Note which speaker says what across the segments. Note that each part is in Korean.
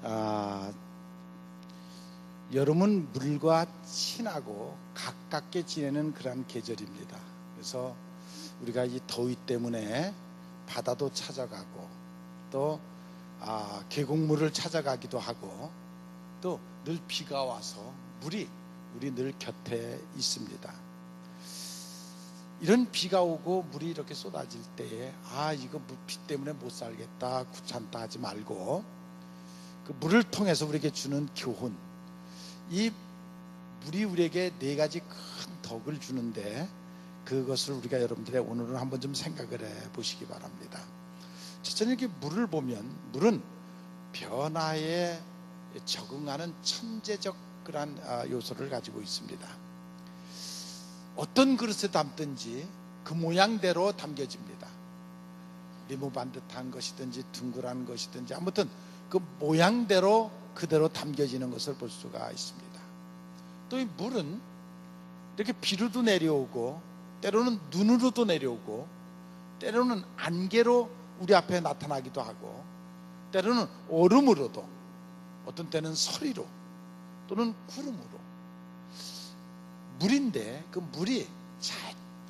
Speaker 1: 아, 여름은 물과 친하고 가깝게 지내는 그런 계절입니다. 그래서 우리가 이 더위 때문에 바다도 찾아가고 또 계곡물을 찾아가기도 하고 또 늘 비가 와서 물이 우리 늘 곁에 있습니다. 이런 비가 오고 물이 이렇게 쏟아질 때에 이거 비 때문에 못 살겠다, 귀찮다 하지 말고 그 물을 통해서 우리에게 주는 교훈, 이 물이 우리에게 네 가지 큰 덕을 주는데 그것을 우리가 여러분들의 오늘은 한번 좀 생각을 해 보시기 바랍니다. 첫째는 이렇게 물을 보면 물은 변화에 적응하는 천재적 그런 요소를 가지고 있습니다. 어떤 그릇에 담든지 그 모양대로 담겨집니다. 리모 반듯한 것이든지 둥글한 것이든지 아무튼 그 모양대로 그대로 담겨지는 것을 볼 수가 있습니다. 또 이 물은 이렇게 비로도 내려오고 때로는 눈으로도 내려오고 때로는 안개로 우리 앞에 나타나기도 하고 때로는 얼음으로도 어떤 때는 서리로 또는 구름으로 물인데 그 물이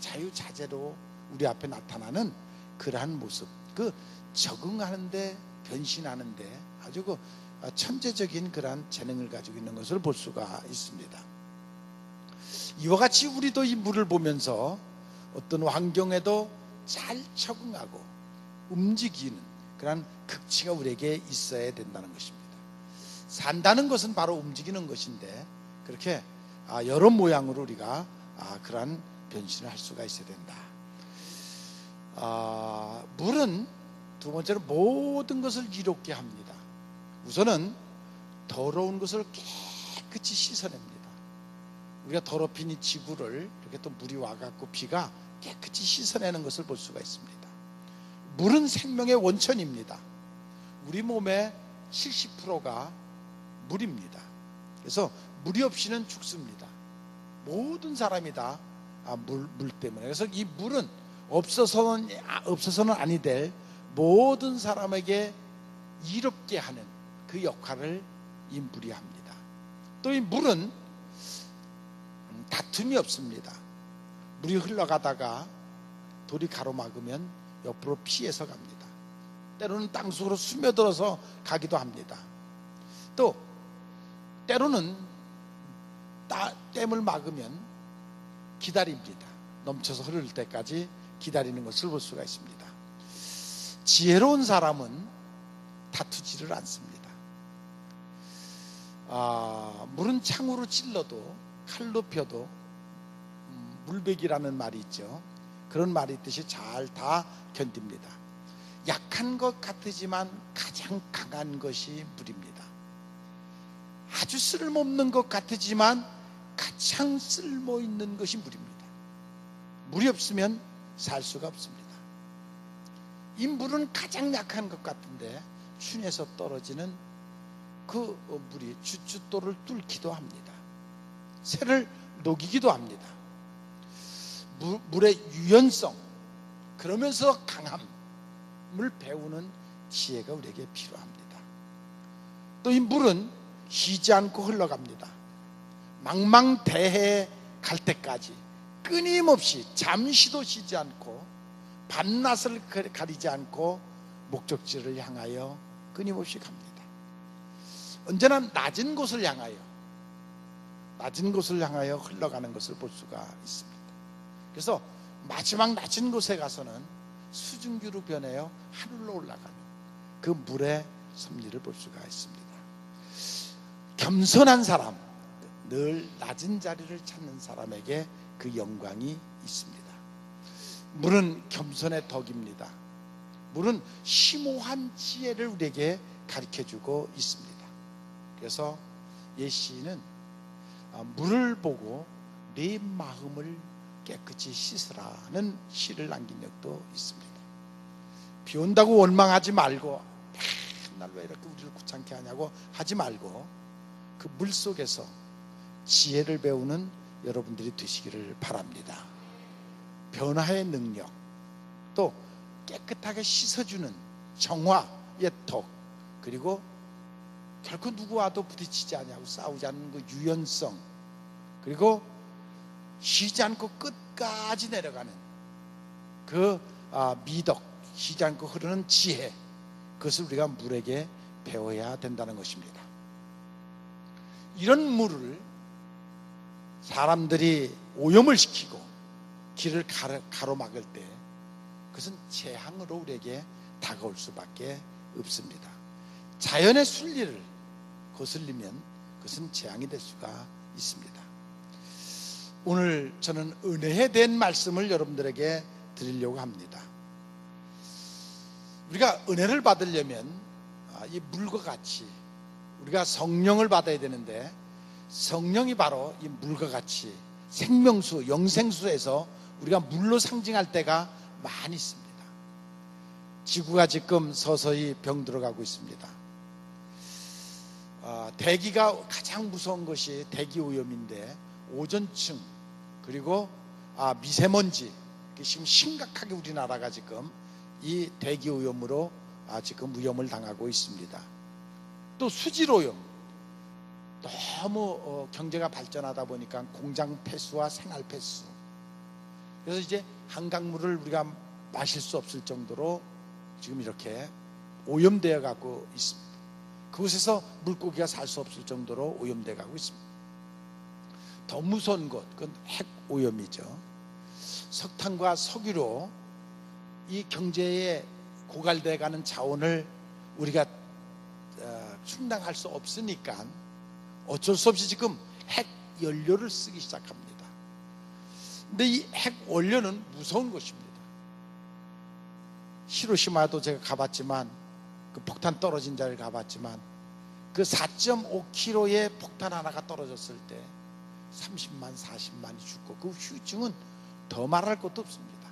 Speaker 1: 자유자재로 우리 앞에 나타나는 그러한 모습, 그 적응하는데 변신하는데 아주 그 천재적인 그러한 재능을 가지고 있는 것을 볼 수가 있습니다. 이와 같이 우리도 이 물을 보면서 어떤 환경에도 잘 적응하고 움직이는 그러한 극치가 우리에게 있어야 된다는 것입니다. 산다는 것은 바로 움직이는 것인데 그렇게 여러 모양으로 우리가 그러한 변신을 할 수가 있어야 된다. 물은 두 번째로 모든 것을 이롭게 합니다. 우선은 더러운 것을 깨끗이 씻어냅니다. 우리가 더럽힌 이 지구를 이렇게 또 물이 와갖고 비가 깨끗이 씻어내는 것을 볼 수가 있습니다. 물은 생명의 원천입니다. 우리 몸의 70%가 물입니다. 그래서 물이 없이는 죽습니다. 모든 사람이 다 물 때문에. 그래서 이 물은 없어서는 아니 될 모든 사람에게 이롭게 하는 그 역할을 이 물이 합니다. 또 이 물은 다툼이 없습니다. 물이 흘러가다가 돌이 가로막으면 옆으로 피해서 갑니다. 때로는 땅속으로 스며들어서 가기도 합니다. 또 때로는 댐을 막으면 기다립니다. 넘쳐서 흐를 때까지 기다리는 것을 볼 수가 있습니다. 지혜로운 사람은 다투지를 않습니다. 물은 창으로 찔러도 칼로 펴도 물백이라는 말이 있죠. 그런 말이 있듯이 잘 다 견딥니다. 약한 것 같으지만 가장 강한 것이 물입니다. 아주 쓸모없는 것 같지만 가장 쓸모있는 것이 물입니다. 물이 없으면 살 수가 없습니다. 이 물은 가장 약한 것 같은데 춘에서 떨어지는 그 물이 주춧돌을 뚫기도 합니다. 새를 녹이기도 합니다. 물의 유연성, 그러면서 강함을 배우는 지혜가 우리에게 필요합니다. 또 이 물은 쉬지 않고 흘러갑니다. 망망대해에 갈 때까지 끊임없이 잠시도 쉬지 않고 밤낮을 가리지 않고 목적지를 향하여 끊임없이 갑니다. 언제나 낮은 곳을 향하여 흘러가는 것을 볼 수가 있습니다. 그래서 마지막 낮은 곳에 가서는 수증기로 변하여 하늘로 올라가는 그 물의 섭리를 볼 수가 있습니다. 겸손한 사람, 늘 낮은 자리를 찾는 사람에게 그 영광이 있습니다. 물은 겸손의 덕입니다. 물은 심오한 지혜를 우리에게 가르쳐주고 있습니다. 그래서 옛 시인은 물을 보고 내 마음을 깨끗이 씻으라는 시를 남긴 적도 있습니다. 비 온다고 원망하지 말고 맨날 왜 이렇게 우리를 귀찮게 하냐고 하지 말고 그 물 속에서 지혜를 배우는 여러분들이 되시기를 바랍니다. 변화의 능력, 또 깨끗하게 씻어주는 정화의 덕, 그리고 결코 누구와도 부딪히지 않냐고 싸우지 않는 그 유연성, 그리고 쉬지 않고 끝까지 내려가는 그 미덕, 쉬지 않고 흐르는 지혜, 그것을 우리가 물에게 배워야 된다는 것입니다. 이런 물을 사람들이 오염을 시키고 길을 가로막을 때 그것은 재앙으로 우리에게 다가올 수밖에 없습니다. 자연의 순리를 거슬리면 그것은 재앙이 될 수가 있습니다. 오늘 저는 은혜에 대한 말씀을 여러분들에게 드리려고 합니다. 우리가 은혜를 받으려면 이 물과 같이 우리가 성령을 받아야 되는데, 성령이 바로 이 물과 같이 생명수, 영생수에서 우리가 물로 상징할 때가 많이 있습니다. 지구가 지금 서서히 병들어가고 있습니다. 대기가 가장 무서운 것이 대기 오염인데, 오존층 그리고 미세먼지, 지금 심각하게 우리나라가 지금 이 대기 오염으로 지금 위험을 당하고 있습니다. 또 수질 오염, 너무 경제가 발전하다 보니까 공장 폐수와 생활 폐수, 그래서 이제 한강물을 우리가 마실 수 없을 정도로 지금 이렇게 오염되어 가고 있습니다. 그곳에서 물고기가 살 수 없을 정도로 오염되어 가고 있습니다. 더 무서운 것, 그건 핵 오염이죠. 석탄과 석유로 이 경제에 고갈되어 가는 자원을 우리가 충당할 수 없으니까 어쩔 수 없이 지금 핵 연료를 쓰기 시작합니다. 근데 이 핵 원료는 무서운 것입니다. 히로시마도 제가 가봤지만, 그 폭탄 떨어진 자리를 가봤지만, 그 4.5kg의 폭탄 하나가 떨어졌을 때 30만, 40만이 죽고, 그 후유증은 더 말할 것도 없습니다.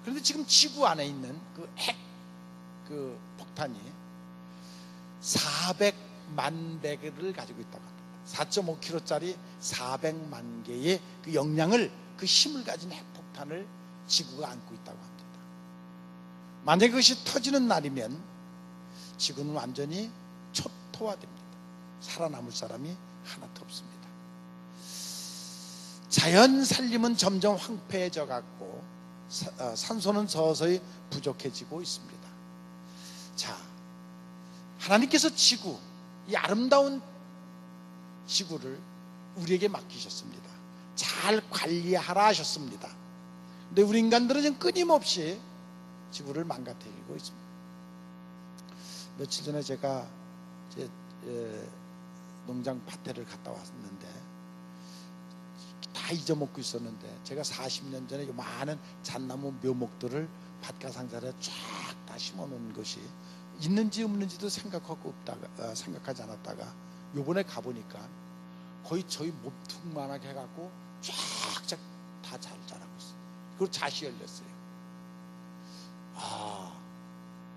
Speaker 1: 그런데 지금 지구 안에 있는 그 핵, 그 폭탄이 400만 배를 가지고 있다고 합니다. 4.5kg짜리 400만 개의 그 영향을, 그 힘을 가진 핵폭탄을 지구가 안고 있다고 합니다. 만약에 그것이 터지는 날이면 지구는 완전히 초토화됩니다. 살아남을 사람이 하나도 없습니다. 자연 살림은 점점 황폐해져 갔고 산소는 서서히 부족해지고 있습니다. 자, 하나님께서 지구, 이 아름다운 지구를 우리에게 맡기셨습니다. 잘 관리하라 하셨습니다. 근데 우리 인간들은 지금 끊임없이 지구를 망가뜨리고 있습니다. 며칠 전에 제가 제 농장 밭에를 갔다 왔는데 다 잊어먹고 있었는데, 제가 40년 전에 많은 잣나무 묘목들을 밭가상자리에 쫙 다 심어놓은 것이 있는지 없는지도 생각하지 않았다가 요번에 가보니까 거의 저희 몸통만하게 해갖고 쫙쫙 다 잘 자라고 있어요. 그리고 잣이 열렸어요.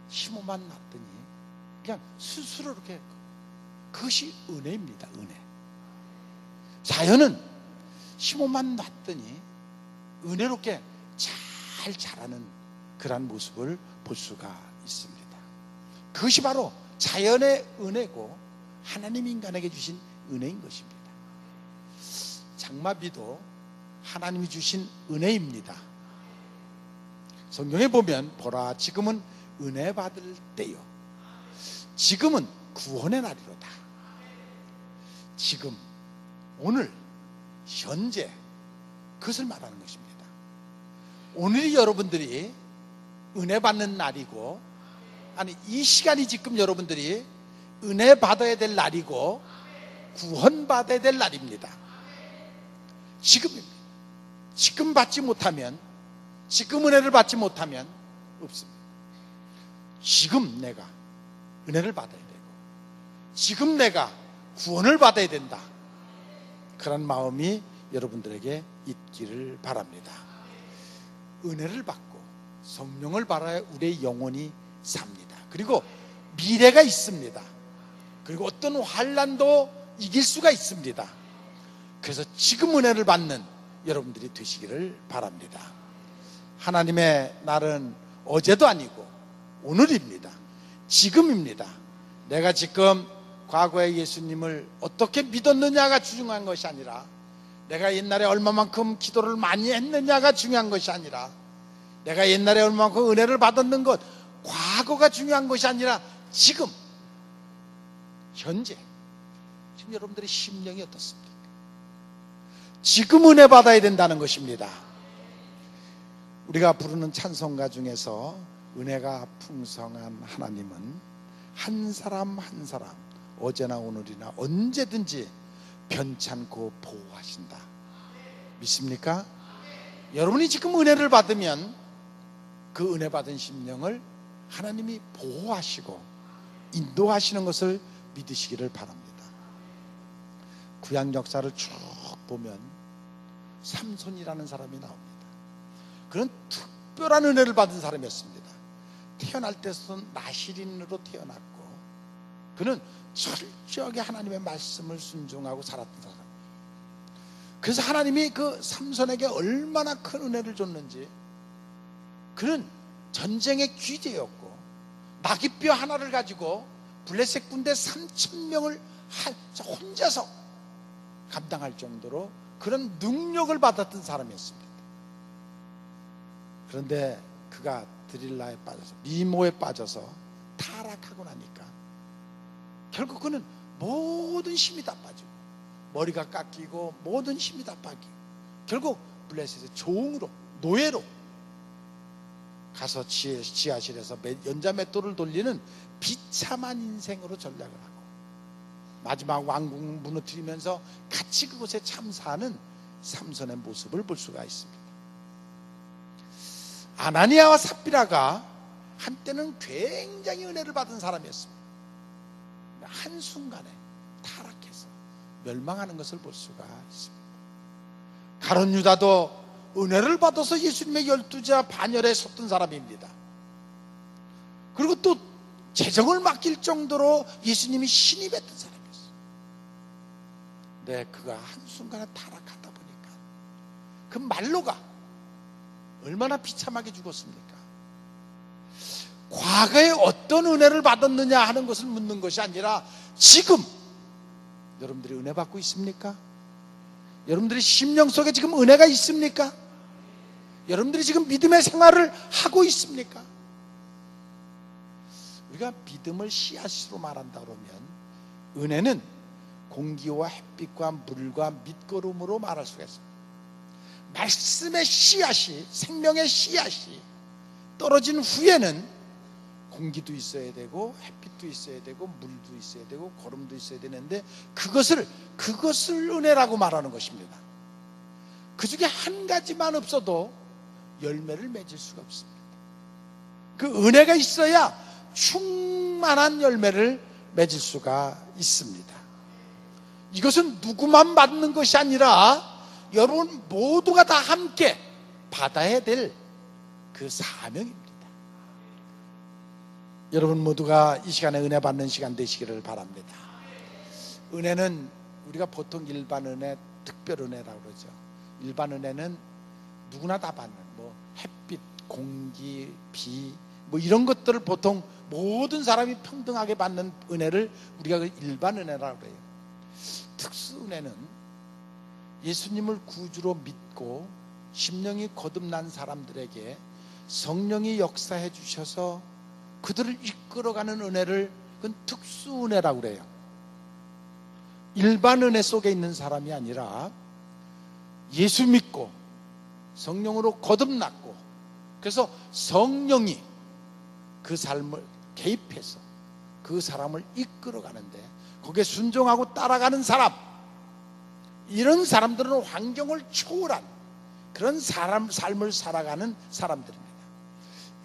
Speaker 1: 심어만 놨더니 그냥 스스로 이렇게, 그것이 은혜입니다. 은혜. 자연은 심어만 놨더니 은혜롭게 잘 자라는 그런 모습을 볼 수가 있습니다. 그것이 바로 자연의 은혜고 하나님 인간에게 주신 은혜인 것입니다. 장마비도 하나님이 주신 은혜입니다. 성경에 보면, 보라 지금은 은혜 받을 때요, 지금은 구원의 날이로다. 지금, 오늘, 현재, 그것을 말하는 것입니다. 오늘이 여러분들이 은혜 받는 날이고, 아니 이 시간이 지금 여러분들이 은혜 받아야 될 날이고 구원 받아야 될 날입니다. 지금입니다. 지금 받지 못하면, 지금 은혜를 받지 못하면 없습니다. 지금 내가 은혜를 받아야 되고, 지금 내가 구원을 받아야 된다. 그런 마음이 여러분들에게 있기를 바랍니다. 은혜를 받고 성령을 받아야 우리의 영혼이 삽니다. 그리고 미래가 있습니다. 그리고 어떤 환난도 이길 수가 있습니다. 그래서 지금 은혜를 받는 여러분들이 되시기를 바랍니다. 하나님의 날은 어제도 아니고 오늘입니다. 지금입니다. 내가 지금 과거에 예수님을 어떻게 믿었느냐가 중요한 것이 아니라, 내가 옛날에 얼마만큼 기도를 많이 했느냐가 중요한 것이 아니라, 내가 옛날에 얼마만큼 은혜를 받았는 것, 과거가 중요한 것이 아니라 지금, 현재, 지금 여러분들의 심령이 어떻습니까? 지금 은혜 받아야 된다는 것입니다. 우리가 부르는 찬송가 중에서 은혜가 풍성한 하나님은 한 사람 한 사람 어제나 오늘이나 언제든지 변찮고 보호하신다. 믿습니까? 여러분이 지금 은혜를 받으면 그 은혜 받은 심령을 하나님이 보호하시고 인도하시는 것을 믿으시기를 바랍니다. 구약 역사를 쭉 보면 삼손이라는 사람이 나옵니다. 그는 특별한 은혜를 받은 사람이었습니다. 태어날 때부터 나시린으로 태어났고, 그는 철저하게 하나님의 말씀을 순종하고 살았던 사람. 그래서 하나님이 그 삼손에게 얼마나 큰 은혜를 줬는지, 그는 전쟁의 귀재였고 나귀뼈 하나를 가지고 블레셋 군대 3,000명을 혼자서 감당할 정도로 그런 능력을 받았던 사람이었습니다. 그런데 그가 드릴라에 빠져서, 미모에 빠져서 타락하고 나니까 결국 그는 모든 힘이 다 빠지고 머리가 깎이고 모든 힘이 다 빠지고 결국 블레셋의 종으로, 노예로 가서 지하실에서 연자맷돌을 돌리는 비참한 인생으로 전락을 하고, 마지막 왕국 무너뜨리면서 같이 그곳에 참사하는 삼손의 모습을 볼 수가 있습니다. 아나니아와 삽비라가 한때는 굉장히 은혜를 받은 사람이었습니다. 한순간에 타락해서 멸망하는 것을 볼 수가 있습니다. 가룟 유다도 은혜를 받아서 예수님의 12자 반열에 섰던 사람입니다. 그리고 또 재정을 맡길 정도로 예수님이 신임했던 사람이었어요. 네, 그가 한순간에 타락하다 보니까 그 말로가 얼마나 비참하게 죽었습니까? 과거에 어떤 은혜를 받았느냐 하는 것을 묻는 것이 아니라 지금 여러분들이 은혜 받고 있습니까? 여러분들의 심령 속에 지금 은혜가 있습니까? 여러분들이 지금 믿음의 생활을 하고 있습니까? 우리가 믿음을 씨앗으로 말한다 그러면 은혜는 공기와 햇빛과 물과 밑거름으로 말할 수가 있습니다. 말씀의 씨앗이, 생명의 씨앗이 떨어진 후에는 공기도 있어야 되고 햇빛도 있어야 되고 물도 있어야 되고 거름도 있어야 되는데 그것을 은혜라고 말하는 것입니다. 그 중에 한 가지만 없어도 열매를 맺을 수가 없습니다. 그 은혜가 있어야 충만한 열매를 맺을 수가 있습니다. 이것은 누구만 받는 것이 아니라 여러분 모두가 다 함께 받아야 될 그 사명입니다. 여러분 모두가 이 시간에 은혜 받는 시간 되시기를 바랍니다. 은혜는 우리가 보통 일반 은혜, 특별 은혜라고 그러죠. 일반 은혜는 누구나 다 받는 햇빛, 공기, 비 이런 것들을 보통 모든 사람이 평등하게 받는 은혜를 우리가 일반 은혜라고 해요. 특수 은혜는 예수님을 구주로 믿고 심령이 거듭난 사람들에게 성령이 역사해 주셔서 그들을 이끌어가는 은혜를, 그건 특수 은혜라고 그래요. 일반 은혜 속에 있는 사람이 아니라 예수 믿고 성령으로 거듭났고 그래서 성령이 그 삶을 개입해서 그 사람을 이끌어가는데 거기에 순종하고 따라가는 사람, 이런 사람들은 환경을 초월한 그런 삶을 살아가는 사람들입니다.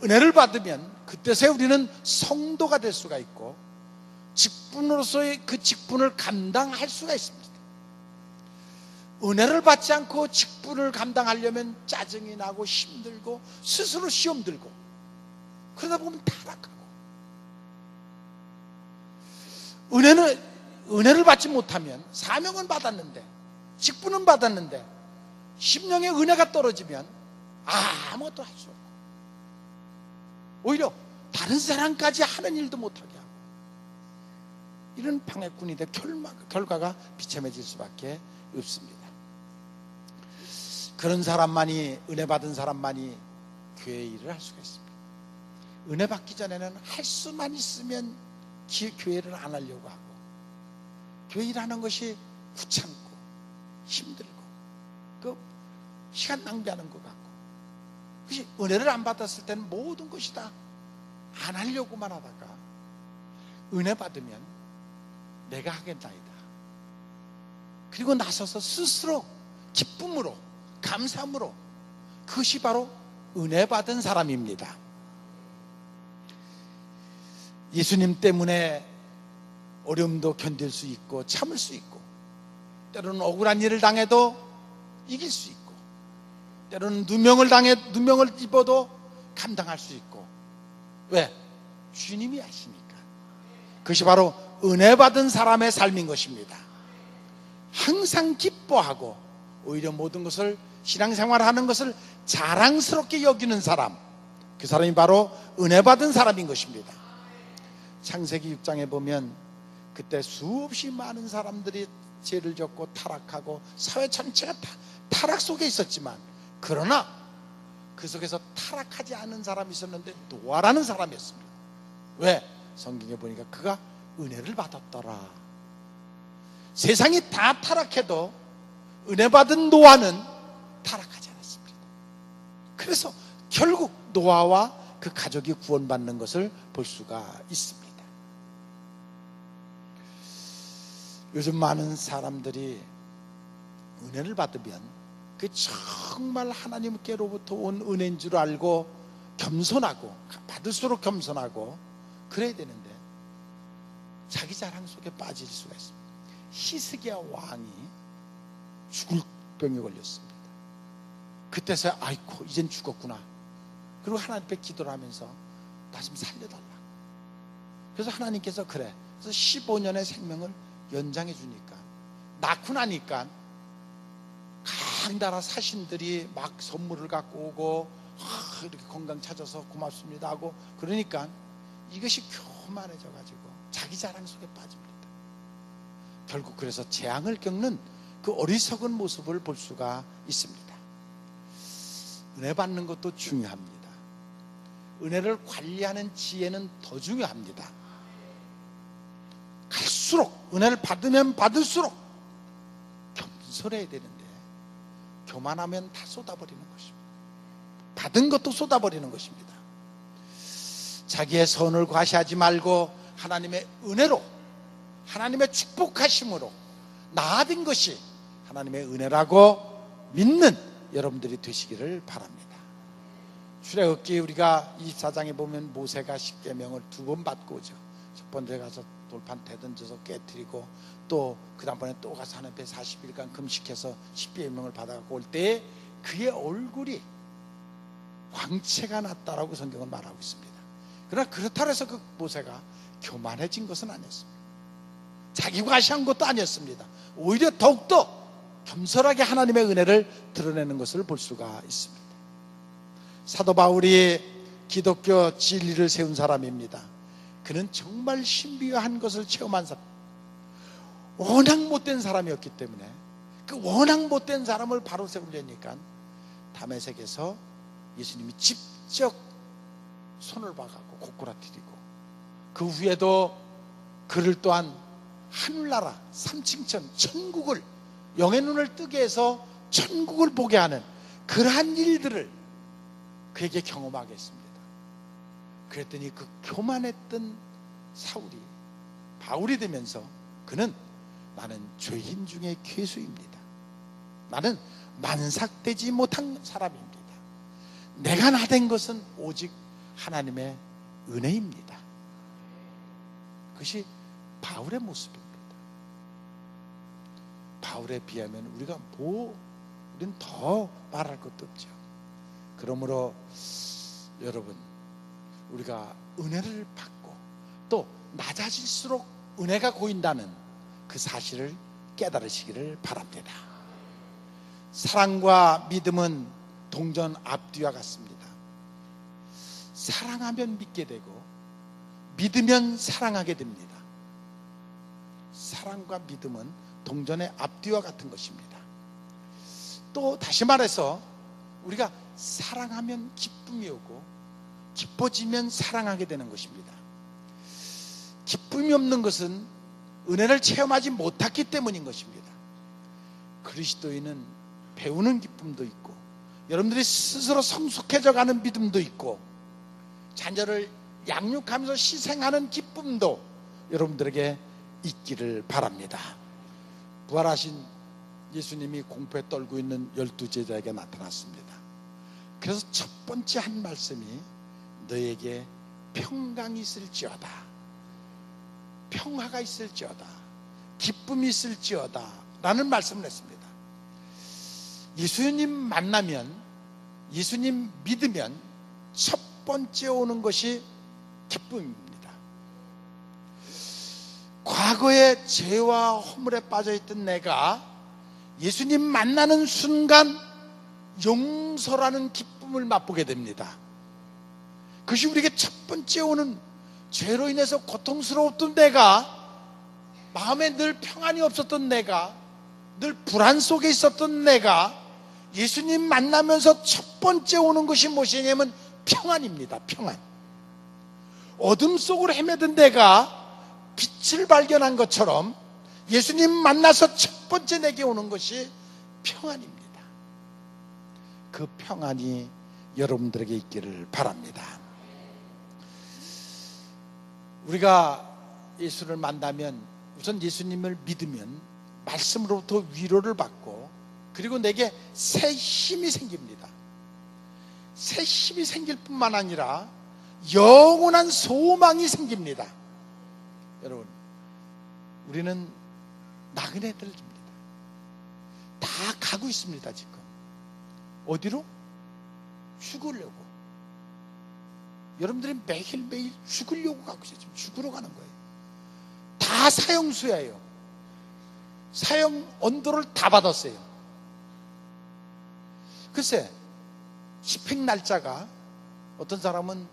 Speaker 1: 은혜를 받으면 그때서야 우리는 성도가 될 수가 있고 직분으로서의 그 직분을 감당할 수가 있습니다. 은혜를 받지 않고 직분을 감당하려면 짜증이 나고 힘들고 스스로 시험 들고 그러다 보면 타락하고, 은혜를 받지 못하면 사명은 받았는데 직분은 받았는데 심령의 은혜가 떨어지면 아무것도 할 수 없고 오히려 다른 사람까지 하는 일도 못하게 하고 이런 방해꾼이 돼 결과가 비참해질 수밖에 없습니다. 그런 사람만이, 은혜 받은 사람만이 교회 일을 할 수가 있습니다. 은혜 받기 전에는 할 수만 있으면 교회를 안 하려고 하고, 교회 일하는 것이 귀찮고 힘들고 그 시간 낭비하는 것 같고, 그것이 은혜를 안 받았을 때는 모든 것이 다 안 하려고만 하다가 은혜 받으면 내가 하겠나이다, 그리고 나서서 스스로 기쁨으로 감사함으로, 그것이 바로 은혜 받은 사람입니다. 예수님 때문에 어려움도 견딜 수 있고 참을 수 있고, 때로는 억울한 일을 당해도 이길 수 있고, 때로는 누명을 입어도 감당할 수 있고. 왜? 주님이 아시니까. 그것이 바로 은혜 받은 사람의 삶인 것입니다. 항상 기뻐하고 오히려 모든 것을, 신앙생활하는 것을 자랑스럽게 여기는 사람, 그 사람이 바로 은혜 받은 사람인 것입니다. 창세기 6장에 보면 그때 수없이 많은 사람들이 죄를 졌고 타락하고 사회 전체가 타락 속에 있었지만, 그러나 그 속에서 타락하지 않은 사람이 있었는데 노아라는 사람이었습니다. 왜? 성경에 보니까 그가 은혜를 받았더라. 세상이 다 타락해도 은혜 받은 노아는 타락하지 않았습니다. 그래서 결국 노아와 그 가족이 구원받는 것을 볼 수가 있습니다. 요즘 많은 사람들이 은혜를 받으면 그 정말 하나님께로부터 온 은혜인 줄 알고 겸손하고, 받을수록 겸손하고 그래야 되는데 자기 자랑 속에 빠질 수가 있습니다. 히스기야 왕이 죽을 병에 걸렸습니다. 그때서야 아이고 이젠 죽었구나. 그리고 하나님 앞에 기도를 하면서 나 좀 살려달라. 그래서 하나님께서 그래, 그래서 15년의 생명을 연장해 주니까, 낳고 나니까 강나라 사신들이 막 선물을 갖고 오고, 이렇게 건강 찾아서 고맙습니다 하고, 그러니까 이것이 교만해져 가지고 자기 자랑 속에 빠집니다. 결국 그래서 재앙을 겪는 그 어리석은 모습을 볼 수가 있습니다. 은혜 받는 것도 중요합니다. 은혜를 관리하는 지혜는 더 중요합니다. 갈수록, 은혜를 받으면 받을수록 겸손해야 되는데 교만하면 다 쏟아버리는 것입니다. 받은 것도 쏟아버리는 것입니다. 자기의 선을 과시하지 말고 하나님의 은혜로, 하나님의 축복하심으로 나아진 것이 하나님의 은혜라고 믿는 여러분들이 되시기를 바랍니다. 출애굽기 우리가 24장에 보면 모세가 십계명을 2번 받고 오죠. 첫 번째 가서 돌판 대던져서 깨뜨리고, 또 그 다음번에 또 가서 하나님 앞에 40일간 금식해서 십계명을 받아갖고 올 때에 그의 얼굴이 광채가 났다라고 성경은 말하고 있습니다. 그러나 그렇다고 해서 그 모세가 교만해진 것은 아니었습니다. 자기 과시한 것도 아니었습니다. 오히려 더욱더 겸손하게 하나님의 은혜를 드러내는 것을 볼 수가 있습니다. 사도 바울이 기독교 진리를 세운 사람입니다. 그는 정말 신비한 것을 체험한 사람, 워낙 못된 사람이었기 때문에 그 워낙 못된 사람을 바로 세우려니까 다메섹에서 예수님이 직접 손을 봐가고 고꾸라뜨리고, 그 후에도 그를 또한 하늘나라, 삼층천, 천국을, 영의 눈을 뜨게 해서 천국을 보게 하는 그러한 일들을 그에게 경험하게 했습니다. 그랬더니 그 교만했던 사울이 바울이 되면서 그는 나는 죄인 중에 괴수입니다. 나는 만삭되지 못한 사람입니다. 내가 나된 것은 오직 하나님의 은혜입니다. 그것이 바울의 모습입니다. 바울에 비하면 우리는 더 말할 것도 없죠. 그러므로 여러분, 우리가 은혜를 받고 또 낮아질수록 은혜가 고인다는 그 사실을 깨달으시기를 바랍니다. 사랑과 믿음은 동전 앞뒤와 같습니다. 사랑하면 믿게 되고 믿으면 사랑하게 됩니다. 사랑과 믿음은 동전의 앞뒤와 같은 것입니다. 또 다시 말해서 우리가 사랑하면 기쁨이 오고 기뻐지면 사랑하게 되는 것입니다. 기쁨이 없는 것은 은혜를 체험하지 못했기 때문인 것입니다. 그리스도인은 배우는 기쁨도 있고 여러분들이 스스로 성숙해져 가는 믿음도 있고 자녀를 양육하면서 희생하는 기쁨도 여러분들에게 있기를 바랍니다. 부활하신 예수님이 공포에 떨고 있는 12제자에게 나타났습니다. 그래서 첫 번째 한 말씀이 너에게 평강이 있을지어다, 평화가 있을지어다, 기쁨이 있을지어다 라는 말씀을 했습니다. 예수님 만나면, 예수님 믿으면 첫 번째 오는 것이 기쁨입니다. 과거의 죄와 허물에 빠져있던 내가 예수님 만나는 순간 용서라는 기쁨을 맛보게 됩니다. 그것이 우리에게 첫 번째 오는, 죄로 인해서 고통스러웠던 내가, 마음에 늘 평안이 없었던 내가, 늘 불안 속에 있었던 내가 예수님 만나면서 첫 번째 오는 것이 무엇이냐면 평안입니다. 평안. 어둠 속으로 헤매던 내가 빛을 발견한 것처럼 예수님 만나서 첫 번째 내게 오는 것이 평안입니다. 그 평안이 여러분들에게 있기를 바랍니다. 우리가 예수를 만나면 우선 예수님을 믿으면 말씀으로부터 위로를 받고 그리고 내게 새 힘이 생깁니다. 새 힘이 생길 뿐만 아니라 영원한 소망이 생깁니다. 여러분, 우리는 나그네 들입니다. 다 가고 있습니다. 지금 어디로? 죽으려고. 여러분들이 매일매일 죽으려고 가고 있어요. 지금 죽으러 가는 거예요. 다 사형수예요. 사형 언도를 다 받았어요. 글쎄, 집행 날짜가 어떤 사람은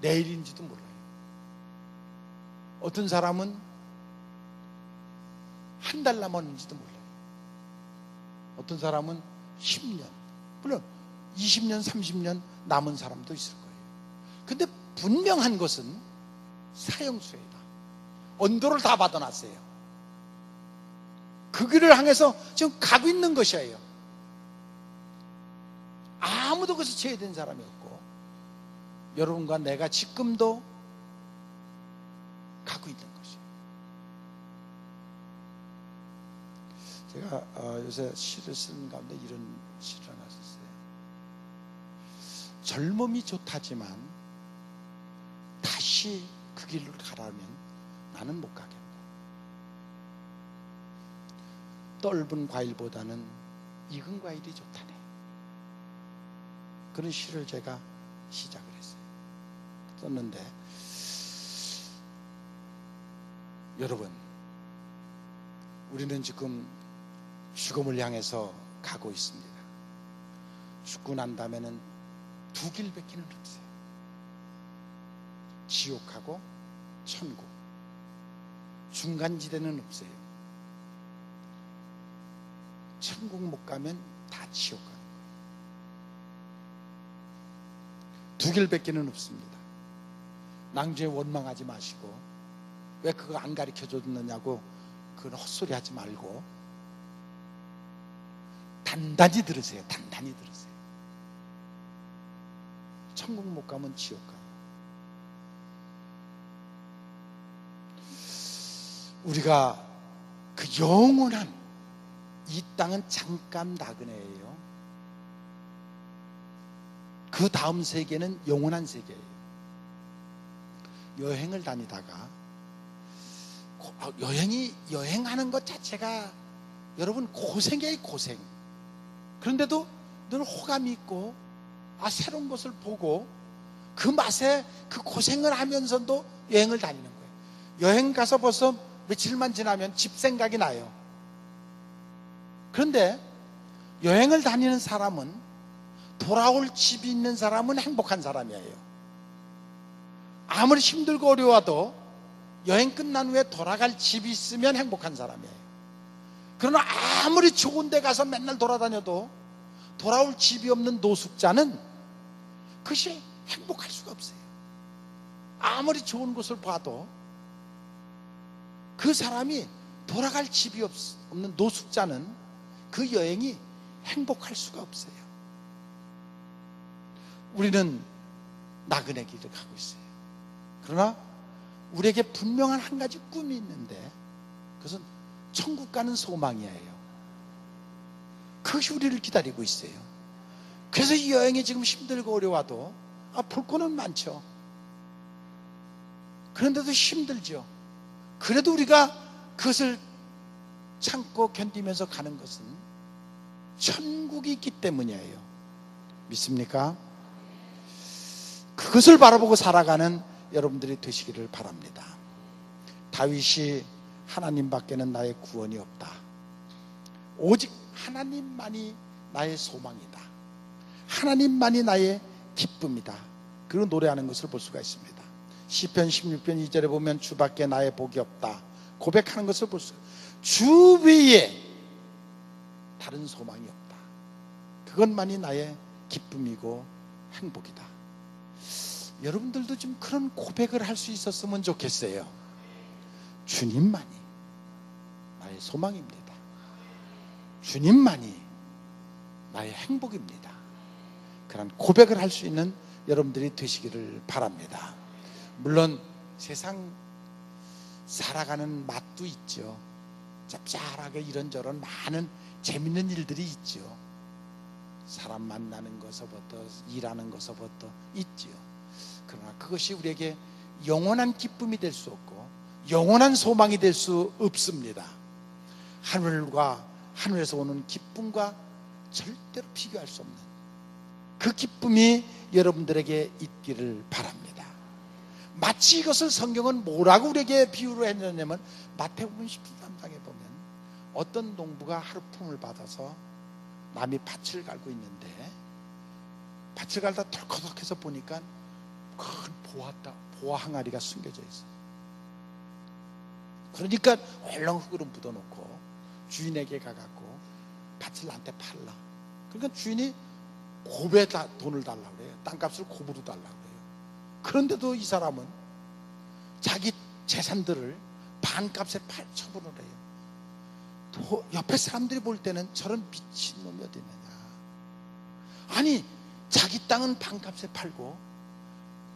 Speaker 1: 내일인지도 몰라요. 어떤 사람은 한 달 남았는지도 몰라요. 어떤 사람은 10년, 물론 20년, 30년 남은 사람도 있을 거예요. 근데 분명한 것은 사형수예다. 언도를 다 받아놨어요. 그 길을 향해서 지금 가고 있는 것이에요. 아무도 그것을 제외된 사람이 없고 여러분과 내가 지금도 가고 있는 것이에요. 제가 요새 시를 쓰는 가운데 이런 시를 하나 썼어요. 젊음이 좋다지만 다시 그 길로 가라면 나는 못 가겠다. 떫은 과일보다는 익은 과일이 좋다네. 그런 시를 제가 시작을 했어요. 썼는데 여러분, 우리는 지금 죽음을 향해서 가고 있습니다. 죽고 난 다음에는 두 길밖에는 없어요. 지옥하고 천국. 중간지대는 없어요. 천국 못 가면 다 지옥 가는 거예요. 두 길밖에는 없습니다. 낭주에 원망하지 마시고 왜 그거 안 가르쳐줬느냐고 그건 헛소리 하지 말고 단단히 들으세요. 단단히 들으세요. 천국 못 가면 지옥 가요. 우리가 그 영원한, 이 땅은 잠깐 나그네예요. 그 다음 세계는 영원한 세계예요. 여행을 다니다가 여행하는 것 자체가 여러분 고생이에요. 고생. 그런데도 늘 호감이 있고 새로운 것을 보고 그 맛에 그 고생을 하면서도 여행을 다니는 거예요. 여행 가서 벌써 며칠만 지나면 집 생각이 나요. 그런데 여행을 다니는 사람은, 돌아올 집이 있는 사람은 행복한 사람이에요. 아무리 힘들고 어려워도 여행 끝난 후에 돌아갈 집이 있으면 행복한 사람이에요. 그러나 아무리 좋은 데 가서 맨날 돌아다녀도 돌아올 집이 없는 노숙자는 그것이 행복할 수가 없어요. 아무리 좋은 곳을 봐도 그 사람이 돌아갈 집이 없는 노숙자는 그 여행이 행복할 수가 없어요. 우리는 나그네 길을 가고 있어요. 그러나 우리에게 분명한 한 가지 꿈이 있는데 그것은 천국 가는 소망이에요. 그것이 우리를 기다리고 있어요. 그래서 이 여행이 지금 힘들고 어려워도 볼 거는 많죠. 그런데도 힘들죠. 그래도 우리가 그것을 참고 견디면서 가는 것은 천국이 있기 때문이에요. 믿습니까? 그것을 바라보고 살아가는 여러분들이 되시기를 바랍니다. 다윗이 하나님밖에는 나의 구원이 없다. 오직 하나님만이 나의 소망이다. 하나님만이 나의 기쁨이다. 그리고 노래하는 것을 볼 수가 있습니다. 시편 16편 2절에 보면 주밖에 나의 복이 없다 고백하는 것을 볼 수가 있습니다. 주 외에 다른 소망이 없다. 그것만이 나의 기쁨이고 행복이다. 여러분들도 좀 그런 고백을 할 수 있었으면 좋겠어요. 주님만이 나의 소망입니다. 주님만이 나의 행복입니다. 그런 고백을 할 수 있는 여러분들이 되시기를 바랍니다. 물론 세상 살아가는 맛도 있죠. 짭짤하게 이런저런 많은 재밌는 일들이 있죠. 사람 만나는 것서부터 일하는 것서부터 있지요. 그러나 그것이 우리에게 영원한 기쁨이 될 수 없고 영원한 소망이 될 수 없습니다. 하늘과 하늘에서 오는 기쁨과 절대로 비교할 수 없는 그 기쁨이 여러분들에게 있기를 바랍니다. 마치 이것을 성경은 뭐라고 우리에게 비유를 했냐면 마태복음 13장에 보면 어떤 농부가 하루 품을 받아서 남이 밭을 갈고 있는데 밭을 갈다 덜커덕해서 보니까 큰 보화 항아리가 숨겨져 있어. 그러니까 얼렁 흙으로 묻어놓고 주인에게 가갖고 밭을 나한테 팔라. 그러니까 주인이 곱에 돈을 달라고 그래요. 땅값을 곱으로 달라고 그래요. 그런데도 이 사람은 자기 재산들을 반값에 처분을 해요. 옆에 사람들이 볼 때는 저런 미친놈이 어디 있느냐. 아니 자기 땅은 반값에 팔고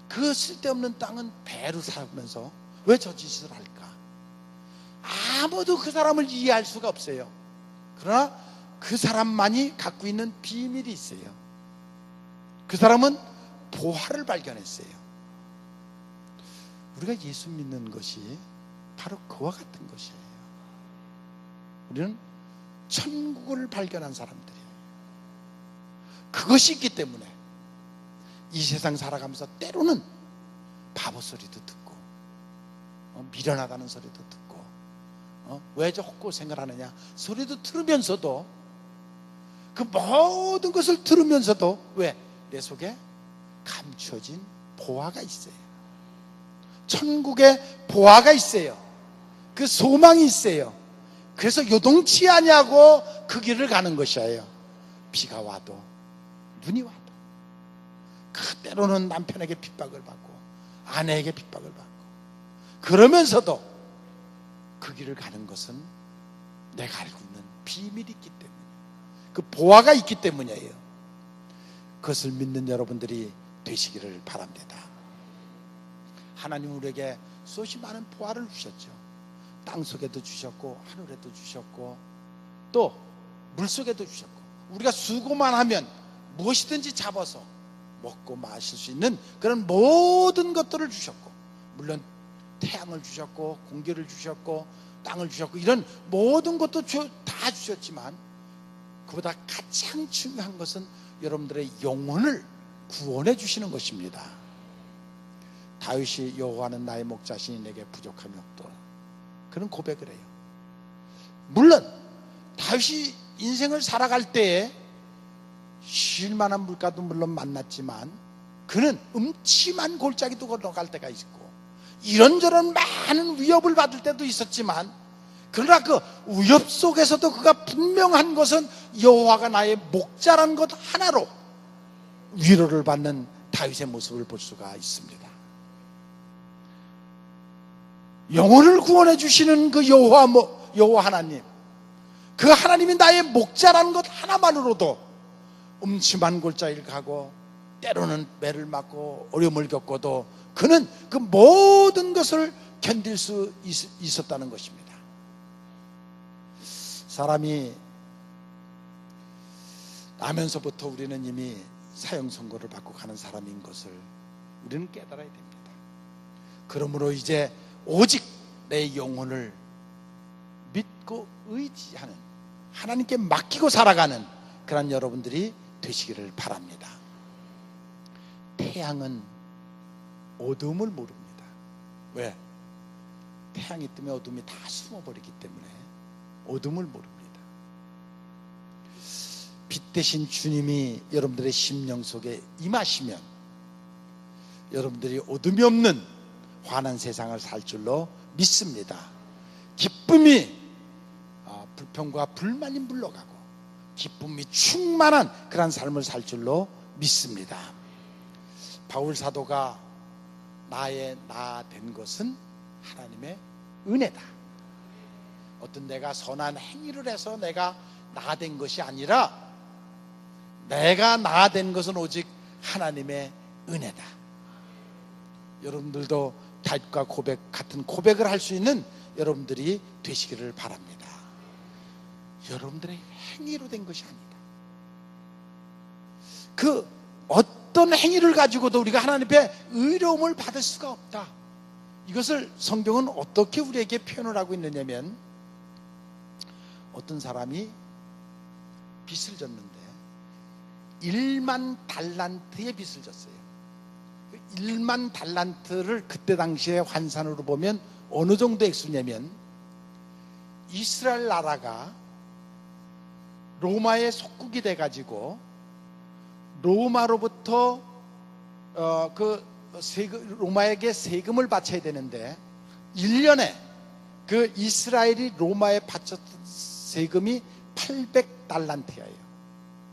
Speaker 1: 그 쓸데없는 땅은 배로 사면서 왜 저 짓을 할까? 아무도 그 사람을 이해할 수가 없어요. 그러나 그 사람만이 갖고 있는 비밀이 있어요. 그 사람은 보화를 발견했어요. 우리가 예수 믿는 것이 바로 그와 같은 것이에요. 우리는 천국을 발견한 사람들이에요. 그것이 있기 때문에 이 세상 살아가면서 때로는 바보 소리도 듣고 미련하다는 소리도 듣고 왜 저 헛고생을 하느냐 소리도 들으면서도 그 모든 것을 들으면서도 왜? 내 속에 감춰진 보화가 있어요. 천국에 보화가 있어요. 그 소망이 있어요. 그래서 요동치 아니하고 그 길을 가는 것이에요. 비가 와도 눈이 와도 때로는 남편에게 핍박을 받고 아내에게 핍박을 받고 그러면서도 그 길을 가는 것은 내가 알고 있는 비밀이 있기 때문에 그 보화가 있기 때문이에요. 그것을 믿는 여러분들이 되시기를 바랍니다. 하나님 우리에게 수없이 많은 보화를 주셨죠. 땅속에도 주셨고 하늘에도 주셨고 또 물속에도 주셨고 우리가 수고만 하면 무엇이든지 잡아서 먹고 마실 수 있는 그런 모든 것들을 주셨고 물론 태양을 주셨고 공기를 주셨고 땅을 주셨고 이런 모든 것도 다 주셨지만 그보다 가장 중요한 것은 여러분들의 영혼을 구원해 주시는 것입니다. 다윗이 여호와는 나의 목자시니 내게 부족함이 없도다 그런 고백을 해요. 물론 다윗이 인생을 살아갈 때에 쉴만한 물가도 물론 만났지만 그는 음침한 골짜기도 걸어갈 때가 있고 이런저런 많은 위협을 받을 때도 있었지만, 그러나 그 위협 속에서도 그가 분명한 것은 여호와가 나의 목자라는 것 하나로 위로를 받는 다윗의 모습을 볼 수가 있습니다. 영혼을 구원해 주시는 그 여호와 하나님, 그 하나님이 나의 목자라는 것 하나만으로도 음침한 골짜기를 가고 때로는 매를 맞고 어려움을 겪고도 그는 그 모든 것을 견딜 수 있었다는 것입니다. 사람이 나면서부터 우리는 이미 사형 선고를 받고 가는 사람인 것을 우리는 깨달아야 됩니다. 그러므로 이제 오직 내 영혼을 믿고 의지하는, 하나님께 맡기고 살아가는 그런 여러분들이 되시기를 바랍니다. 태양은 어둠을 모릅니다. 왜? 태양이 뜨면 어둠이 다 숨어버리기 때문에 어둠을 모릅니다. 빛 대신 주님이 여러분들의 심령 속에 임하시면 여러분들이 어둠이 없는 환한 세상을 살 줄로 믿습니다. 기쁨이 불평과 불만이 물러가고 기쁨이 충만한 그런 삶을 살 줄로 믿습니다. 바울 사도가 나의 나 된 것은 하나님의 은혜다. 어떤 내가 선한 행위를 해서 내가 나 된 것이 아니라 내가 나 된 것은 오직 하나님의 은혜다. 여러분들도 다윗과 같은 고백을 할 수 있는 여러분들이 되시기를 바랍니다. 여러분들의 행위로 된 것이 아니다. 그 어떤 행위를 가지고도 우리가 하나님 앞에 의로움을 받을 수가 없다. 이것을 성경은 어떻게 우리에게 표현을 하고 있느냐면, 어떤 사람이 빚을 졌는데 1만 달란트의 빚을 졌어요. 1만 달란트를 그때 당시에 환산으로 보면 어느 정도 액수냐면, 이스라엘 나라가 로마의 속국이 돼가지고 로마로부터 로마에게 세금을 바쳐야 되는데 1년에 그 이스라엘이 로마에 바쳤던 세금이 800달란트예요.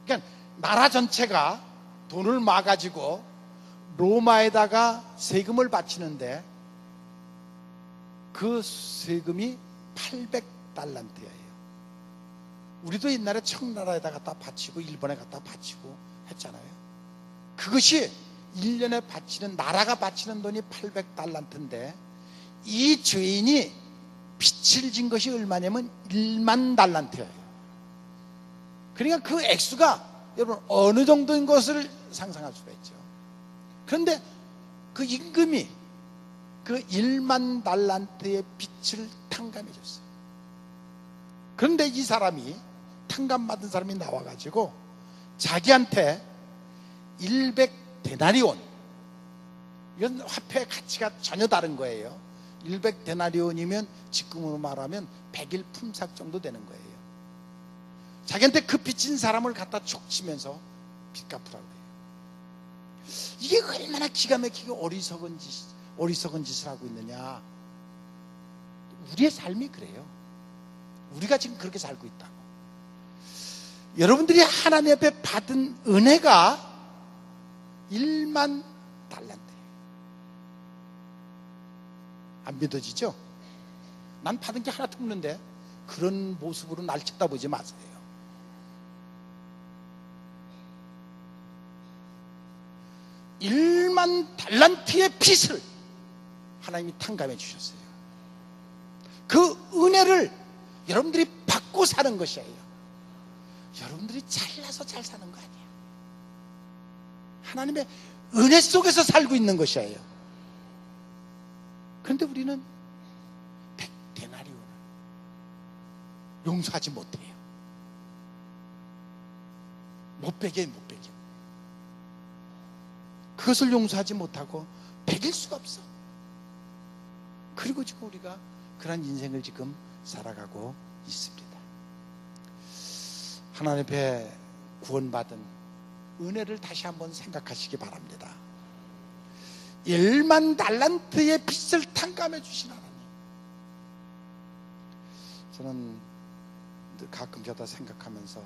Speaker 1: 그러니까 나라 전체가 돈을 모아가지고 로마에다가 세금을 바치는데 그 세금이 800달란트예요. 우리도 옛날에 청나라에다 갖다 바치고 일본에 갖다 바치고 했잖아요. 그것이 1년에 바치는, 나라가 바치는 돈이 800달란트인데 이 죄인이 빚을 진 것이 얼마냐면 1만 달란트예요. 그러니까 그 액수가 여러분 어느 정도인 것을 상상할 수가 있죠. 그런데 그 임금이 그 1만 달란트의 빚을 탕감해 줬어요. 그런데 이 사람이, 탕감받은 사람이 나와가지고 자기한테 100데나리온, 이건 화폐의 가치가 전혀 다른 거예요. 100데나리온이면 지금으로 말하면 100일 품삯 정도 되는 거예요. 자기한테 그 빚진 사람을 갖다 촉치면서 빚 갚으라고 해요. 이게 얼마나 기가 막히게 어리석은 짓을 하고 있느냐. 우리의 삶이 그래요. 우리가 지금 그렇게 살고 있다고. 여러분들이 하나님 앞에 받은 은혜가 1만 달란트예요. 안 믿어지죠? 난 받은 게 하나도 없는데, 그런 모습으로 날 쳐다보지 마세요. 1만 달란트의 빚을 하나님이 탕감해 주셨어요. 그 은혜를 여러분들이 받고 사는 것이에요. 여러분들이 잘나서 잘 사는 거 아니야. 하나님의 은혜 속에서 살고 있는 것이에요. 그런데 우리는 100데나리온을 용서하지 못해요. 못 베겨. 그것을 용서하지 못하고 베길 수가 없어. 그리고 지금 우리가 그런 인생을 지금 살아가고 있습니다. 하나님 앞에 구원받은 은혜를 다시 한번 생각하시기 바랍니다. 1만 달란트의 빚을 탕감해 주신 하나님. 저는 가끔 저다 생각하면서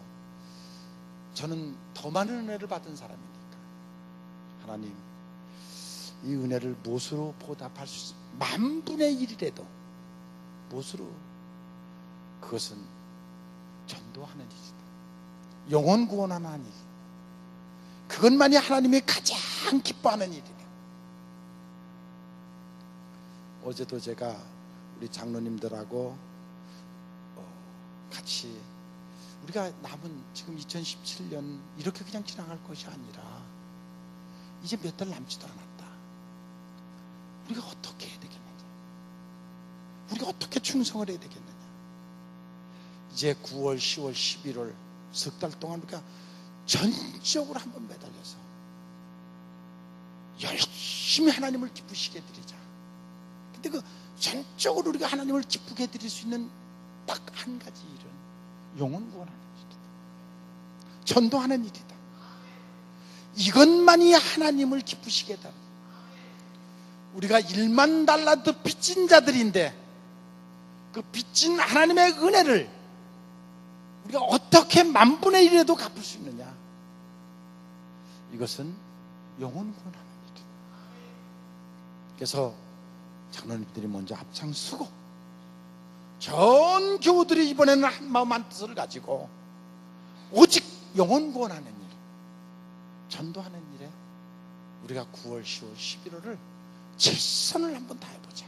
Speaker 1: 저는 더 많은 은혜를 받은 사람이니까 하나님, 이 은혜를 무엇으로 보답할 수 있습니까? 10,000분의 1이라도 무엇으로? 그것은 전도하는 일이다. 영혼 구원하는 일. 그것만이 하나님이 가장 기뻐하는 일이다. 어제도 제가 우리 장로님들하고 같이 우리가 남은 지금 2017년 이렇게 그냥 지나갈 것이 아니라 이제 몇 달 남지도 않았다. 우리가 어떻게 해야 되겠느냐? 우리가 어떻게 충성을 해야 되겠느냐? 이제 9월, 10월, 11월 석 달 동안 우리가 전적으로 한번 매달려서 열심히 하나님을 기쁘시게 드리자. 근데 그 전적으로 우리가 하나님을 기쁘게 드릴 수 있는 딱 한 가지 일은 영혼 구원하는 일이다. 전도하는 일이다. 이것만이 하나님을 기쁘시게 하다. 우리가 1만 달란트 빚진 자들인데 그 빚진 하나님의 은혜를 우리가 어떻게 10,000분의 1에도 갚을 수 있느냐? 이것은 영혼 구원하는 일이다. 그래서 장로님들이 먼저 앞장서고 전 교우들이 이번에는 한 마음 한 뜻을 가지고 오직 영혼 구원하는 일, 전도하는 일에 우리가 9월, 10월, 11월을 최선을 한번 다해보자.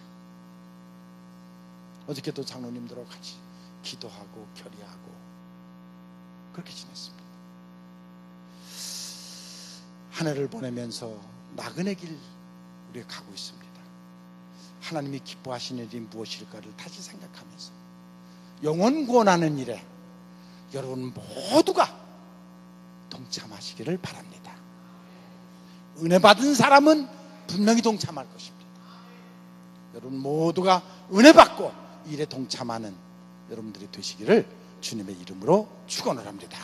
Speaker 1: 어저께도 장로님들하고 같이 기도하고 결의하고 그렇게 지냈습니다. 한 해를 보내면서 나그네 길 우리가 가고 있습니다. 하나님이 기뻐하시는 일이 무엇일까를 다시 생각하면서 영혼 구원하는 일에 여러분 모두가 동참하시기를 바랍니다. 은혜 받은 사람은 분명히 동참할 것입니다. 여러분 모두가 은혜 받고 일에 동참하는 여러분들이 되시기를 주님의 이름으로 축원을 합니다.